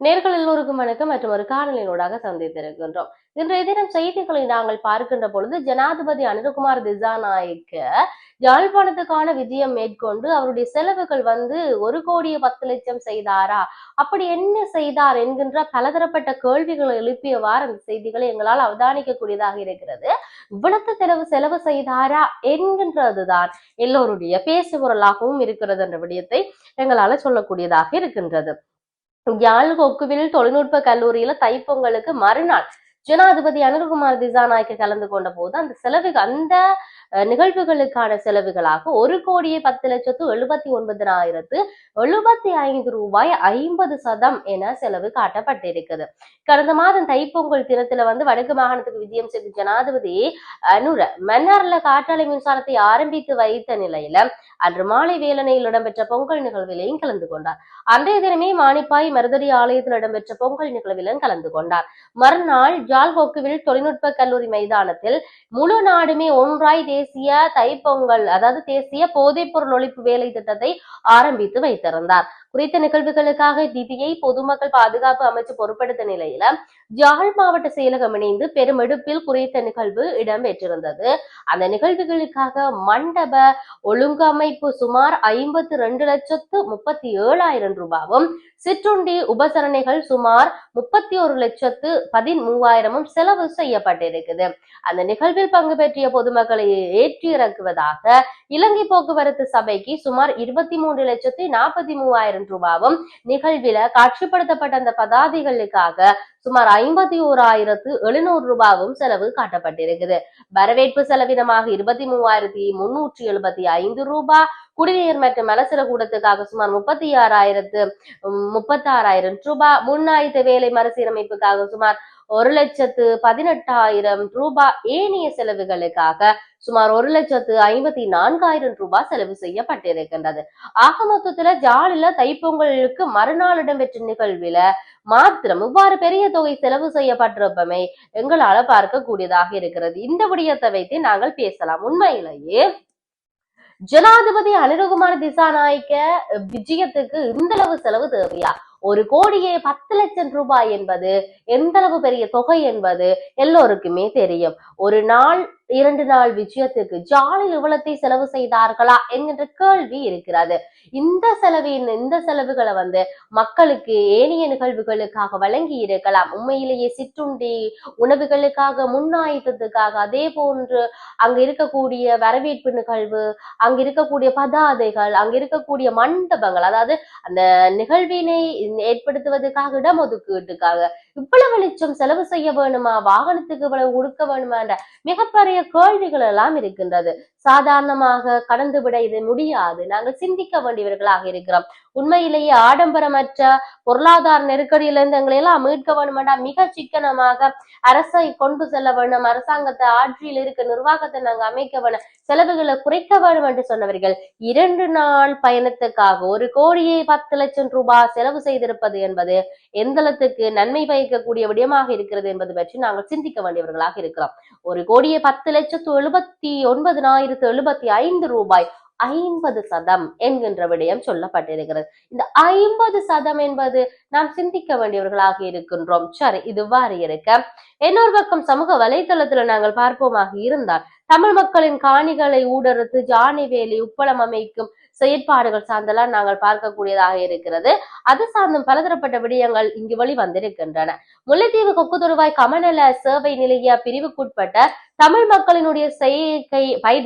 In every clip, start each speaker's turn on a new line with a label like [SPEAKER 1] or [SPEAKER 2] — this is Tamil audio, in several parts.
[SPEAKER 1] நேர்கள் எல்லோருக்கும் வணக்கம் மற்றும் ஒரு காணொலியினூடாக சந்தித்திருக்கின்றோம். இன்றைய தினம் செய்திகளை நாங்கள் பார்க்கின்ற பொழுது ஜனாதிபதி அனுரகுமார் திசாநாயக்க யாழ்ப்பாணத்துக்கான விஜயம் மேற்கொண்டு அவருடைய செலவுகள் 1,10,00,000 செய்தாரா, அப்படி என்ன செய்தார் என்கின்ற பலதரப்பட்ட கேள்விகளை எழுப்பியவாறு அந்த செய்திகளை எங்களால் அவதானிக்கக்கூடியதாக இருக்கிறது. இவ்வளவு செலவு செய்தாரா என்கின்றதுதான் எல்லோருடைய பேசுபொருளாகவும் இருக்கிறது என்ற விடயத்தை எங்களால சொல்லக்கூடியதாக இருக்கின்றது. யாழ் கொக்குவில் தொழில்நுட்ப கல்லூரியில தைப்பொங்கலுக்கு மறுநாள் ஜனாதிபதி அனுரகுமார் திசாநாயக்க கலந்து கொண்ட போது அந்த நிகழ்வுகளுக்கான செலவுகளாக 1,10,79,075 ரூபாய் 50% என செலவு காட்டப்பட்டிருக்குது. கடந்த மாதம் தைப்பொங்கல் தினத்துல வடக்கு மாகாணத்துக்கு விஜயம் செய்த ஜனாதிபதி மன்னார்ல காற்றாலை மின்சாரத்தை ஆரம்பித்து வைத்த நிலையில அன்று மாலை வேலனையில் இடம்பெற்ற பொங்கல் நிகழ்விலையும் கலந்து கொண்டார். அன்றைய தினமே மானிப்பாய் மருதடி ஆலயத்தில் இடம்பெற்ற பொங்கல் நிகழ்விலும் கலந்து கொண்டார். மறுநாள் ஜாழ் கொக்குவில் தொழில்நுட்ப கல்லூரி மைதானத்தில் முழு நாடுமே ஒன்றாய் தேசிய தைப்பொங்கல், அதாவது தேசிய போதைப் பொருள் ஒழிப்பு வேலை திட்டத்தை ஆரம்பித்து வைத்திருந்தார். குறித்த நிகழ்வுகளுக்காக நிதியை பொதுமக்கள் பாதுகாப்பு அமைச்சு பொறுப்பெடுத்த நிலையில ஜாழ் மாவட்ட செயலகம் இணைந்து பெருமெடுப்பில் குறித்த நிகழ்வு இடம்பெற்றிருந்தது. அந்த நிகழ்வுகளுக்காக மண்டப ஒழுங்கமைப்பு சுமார் 52,37,000 ரூபாவும், சிற்றுண்டி உபசரணைகள் சுமார் 31,13,000 செலவு செய்யப்பட்டிருக்குது. அந்த நிகழ்வில் பங்கு பெற்றிய பொதுமக்களை ஏற்றி இறக்குவதாக இலங்கை போக்குவரத்து சபைக்கு சுமார் 23,43,000 ரூபாவும், நிகழ்வில காட்சிப்படுத்தப்பட்ட அந்த பதாதைகளுக்காக சுமார் 51,700 ரூபாவும் செலவு காட்டப்பட்டிருக்குது. வரவேற்பு செலவினமாக 23,375 ரூபாய், குடிநீர் மற்றும் மலசர கூடத்துக்காக சுமார் 36,000 ரூபாய், முன்னாயுத்த வேலை மறுசீரமைப்புக்காக சுமார் 1,18,000 ரூபாய், ஏனைய செலவுகளுக்காக சுமார் 1,54,000 ரூபாய் செலவு செய்யப்பட்டிருக்கின்றது. ஆக மொத்தத்துல ஜாலில தைப்பொங்கலுக்கு மறுநாள் இடம்பெற்ற நிகழ்வில மாத்திரம் இவ்வாறு பெரிய தொகை செலவு செய்யப்பட்டிருப்பமை எங்களால பார்க்கக்கூடியதாக இருக்கிறது. இந்த விடயத்தை வைத்து நாங்கள் பேசலாம். உண்மையிலேயே ஜனாதிபதி அனுரகுமார் திசாநாயக்க விஜயத்துக்கு இந்த அளவு செலவு தேவையா? 1,10,00,000 ரூபாய் என்பது எந்த அளவு பெரிய தொகை என்பது எல்லோருக்குமே தெரியும். ஒரு நாள் 2 நாள் விஜயத்துக்கு ஜாலில் இவ்வளத்தை செலவு செய்தார்களா என்கின்ற கேள்வி இருக்கிறது. இந்த செலவுகளை மக்களுக்கு ஏனைய நிகழ்வுகளுக்காக வழங்கி இருக்கலாம். உண்மையிலேயே சிற்றுண்டி உணவுகளுக்காக, முன்னாயுத்தத்துக்காக, அதே போன்று அங்க இருக்கக்கூடிய வரவேற்பு நிகழ்வு, அங்க இருக்கக்கூடிய பதாதைகள், அங்க இருக்கக்கூடிய மண்டபங்கள், அதாவது அந்த நிகழ்வினை ஏற்படுத்துவதற்காக இடஒதுக்கீட்டுக்காக இவ்வளவு லட்சம் செலவு செய்ய வேணுமா, வாகனத்துக்கு இவ்வளவு கொடுக்க வேணுமா என்ற மிகப்பெரிய கேள்விகள் எல்லாம் இருக்கின்றது. சாதாரணமாக கடந்துவிட இது முடியாது. நாங்கள் சிந்திக்க வேண்டியவர்களாக இருக்கிறோம். உண்மையிலேயே ஆடம்பரமற்ற பொருளாதார நெருக்கடியிலிருந்து எங்களை எல்லாம் மீட்க வேண்டுமென்றா மிக சிக்கனமாக அரசை கொண்டு செல்ல வேண்டும், அரசாங்கத்தை ஆட்சியில் இருக்க நிர்வாகத்தை நாங்கள் அமைக்க வேண்டும், செலவுகளை குறைக்க வேண்டும் என்று சொன்னவர்கள் 2 நாள் பயணத்துக்காக 1,10,00,000 ரூபாய் செலவு செய்திருப்பது என்பது எந்தளத்துக்கு நன்மை பயக்கக்கூடிய விடயமாக இருக்கிறது என்பது பற்றி நாங்கள் சிந்திக்க வேண்டியவர்களாக இருக்கிறோம். 1,10,79,075 ரூபாய் 50% என்கின்ற விடயம் சொல்லப்பட்டிருக்கிறது. இந்த 50% என்பது நாம் சிந்திக்க வேண்டியவர்களாக இருக்கின்றோம். சரி, இதுவாறு இருக்க இன்னொரு பக்கம் சமூக வலைதளத்துல நாங்கள் பார்ப்போமாக இருந்தால் தமிழ் மக்களின் காணிகளை ஊடறுத்து ஜானி வேலி உப்பளம் அமைக்கும் செயற்பாடுகள் சார்ந்தெல்லாம் நாங்கள் பார்க்கக்கூடியதாக இருக்கிறது. அது சார்ந்தும் பலதரப்பட்ட விடயங்கள் இங்கு வெளிவந்திருக்கின்றன. முல்லைத்தீவு கொக்குதொருவாய் கமநல சேவை நிலைய பிரிவுக்குட்பட்ட தமிழ் மக்களினுடைய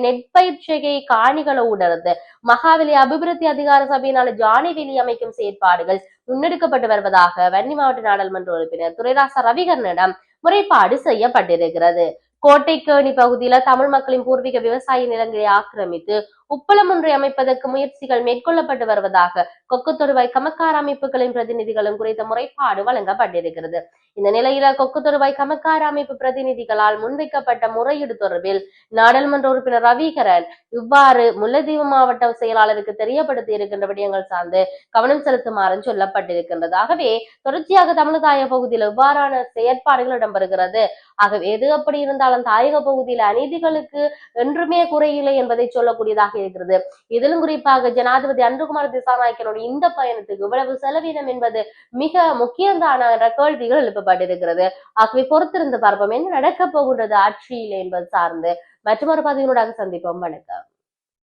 [SPEAKER 1] நெற்பயிற்சிகை காணிகளை ஊடறுத்து மகாவலி அபிவிருத்தி அதிகார சபையினால ஜானி வேலி அமைக்கும் செயற்பாடுகள் முன்னெடுக்கப்பட்டு வருவதாக வன்னி மாவட்ட நாடாளுமன்ற உறுப்பினர் துரைராசா ரவிகரனிடம் முறைப்பாடு செய்யப்பட்டிருக்கிறது. கோட்டைக்கேணி பகுதியில தமிழ் மக்களின் பூர்வீக விவசாய நிலங்களை ஆக்கிரமித்து உப்பளம் ஒன்றை அமைப்பதற்கு முயற்சிகள் மேற்கொள்ளப்பட்டு வருவதாக கொக்குத்தொருவாய் கமக்கார அமைப்புகளின் பிரதிநிதிகளும் குறித்த முறைப்பாடு வழங்கப்பட்டிருக்கிறது. இந்த நிலையில கொக்குத்தொருவாய் கமக்கார அமைப்பு பிரதிநிதிகளால் முன்வைக்கப்பட்ட முறையீடு தொடர்பில் நாடாளுமன்ற உறுப்பினர் ரவிகரன் இவ்வாறு முல்லைத்தீவு மாவட்ட செயலாளருக்கு தெரியப்படுத்தி இருக்கின்ற விடயங்கள் சார்ந்து கவனம் செலுத்துமாறு சொல்லப்பட்டிருக்கின்றது. ஆகவே தொடர்ச்சியாக தமிழ்தாய பகுதியில் இவ்வாறான செயற்பாடுகள் இடம்பெறுகிறது. ஆகவே எது அப்படி இருந்தாலும் தாயக பகுதியில் அநீதிகளுக்கு என்றுமே குறையில்லை என்பதை சொல்லக்கூடியதாக இருக்கிறது. இதிலும் குறிப்பாக ஜனாதிபதி அன்ருகுமார் திசாநாயக்கனுடைய இந்த பயணத்துக்கு இவ்வளவு செலவினம் என்பது மிக முக்கியமான கேள்விகள் எழுப்பப்பட்டிருக்கிறது. ஆகவே பொறுத்திருந்து பார்ப்போம் என்ன நடக்க போகின்றது ஆட்சியில் என்பது சார்ந்து மற்றொரு பதிவினூடாக சந்திப்போம். வணக்கம்.